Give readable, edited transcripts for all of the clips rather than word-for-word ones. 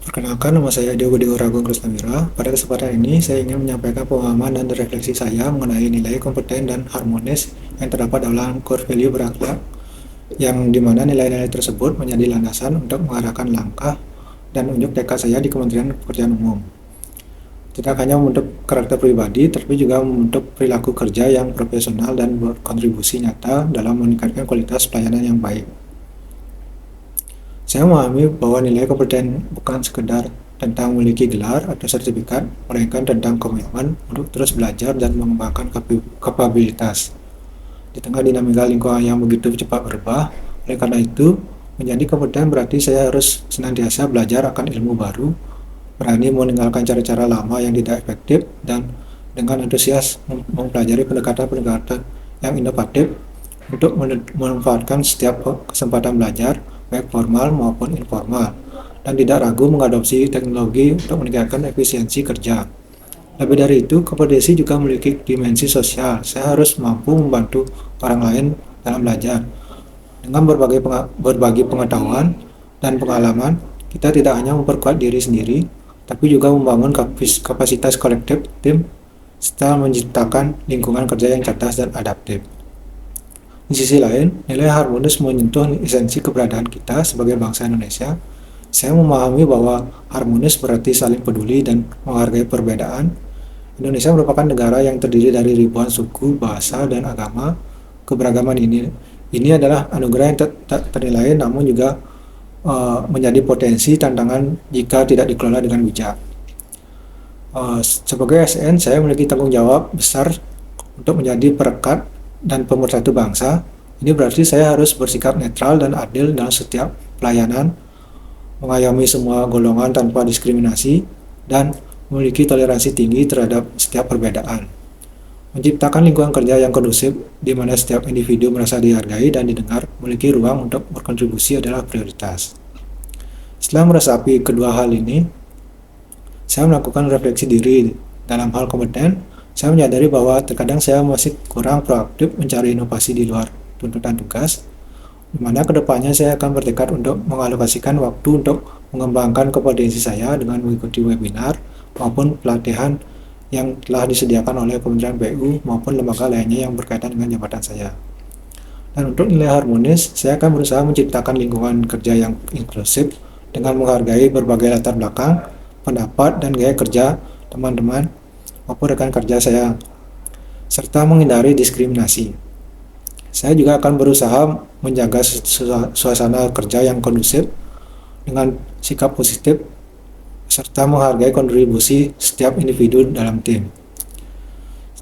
Perkenalkan, nama saya Diogo Ragung Krisnawira. Pada kesempatan ini, saya ingin menyampaikan pemahaman dan refleksi saya mengenai nilai kompeten dan harmonis yang terdapat dalam core value berakhlak, yang dimana nilai-nilai tersebut menjadi landasan untuk mengarahkan langkah dan unjuk tekad saya di Kementerian Pekerjaan Umum. Tidak hanya membentuk karakter pribadi, tapi juga membentuk perilaku kerja yang profesional dan berkontribusi nyata dalam meningkatkan kualitas pelayanan yang baik. Saya memahami bahwa nilai kompeten bukan sekedar tentang memiliki gelar atau sertifikat, melainkan tentang komitmen untuk terus belajar dan mengembangkan kapabilitas. Di tengah dinamika lingkungan yang begitu cepat berubah, oleh karena itu, menjadi kompeten berarti saya harus senantiasa belajar akan ilmu baru, berani meninggalkan cara-cara lama yang tidak efektif, dan dengan antusias mempelajari pendekatan-pendekatan yang inovatif untuk memanfaatkan setiap kesempatan belajar, baik formal maupun informal, dan tidak ragu mengadopsi teknologi untuk meningkatkan efisiensi kerja. Lebih dari itu, kompetensi juga memiliki dimensi sosial. Saya harus mampu membantu orang lain dalam belajar. Dengan berbagi pengetahuan dan pengalaman, kita tidak hanya memperkuat diri sendiri, tapi juga membangun kapasitas kolektif tim serta menciptakan lingkungan kerja yang cerdas dan adaptif. Di sisi lain, nilai harmonis menyentuh esensi keberadaan kita sebagai bangsa Indonesia. Saya memahami bahwa harmonis berarti saling peduli dan menghargai perbedaan. Indonesia merupakan negara yang terdiri dari ribuan suku, bahasa, dan agama. Keberagaman ini adalah anugerah yang tak ternilai, namun juga menjadi potensi tantangan jika tidak dikelola dengan bijak. Sebagai ASN, saya memiliki tanggung jawab besar untuk menjadi perekat dan pemersatu bangsa. Ini berarti saya harus bersikap netral dan adil dalam setiap pelayanan, mengayomi semua golongan tanpa diskriminasi, dan memiliki toleransi tinggi terhadap setiap perbedaan. Menciptakan lingkungan kerja yang kondusif di mana setiap individu merasa dihargai dan didengar, memiliki ruang untuk berkontribusi adalah prioritas. Setelah meresapi kedua hal ini, saya melakukan refleksi diri dalam hal kompeten. Saya menyadari bahwa terkadang saya masih kurang proaktif mencari inovasi di luar tuntutan tugas, di mana kedepannya saya akan bertekad untuk mengalokasikan waktu untuk mengembangkan kompetensi saya dengan mengikuti webinar maupun pelatihan yang telah disediakan oleh Kementerian PU maupun lembaga lainnya yang berkaitan dengan jabatan saya. Dan untuk nilai harmonis, saya akan berusaha menciptakan lingkungan kerja yang inklusif dengan menghargai berbagai latar belakang, pendapat, dan gaya kerja teman-teman maupun rekan kerja saya, serta menghindari diskriminasi. Saya juga akan berusaha menjaga suasana kerja yang kondusif dengan sikap positif, serta menghargai kontribusi setiap individu dalam tim.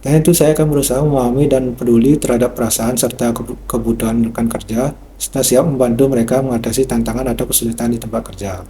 Selain itu, saya akan berusaha memahami dan peduli terhadap perasaan serta kebutuhan rekan kerja, serta siap membantu mereka mengatasi tantangan atau kesulitan di tempat kerja.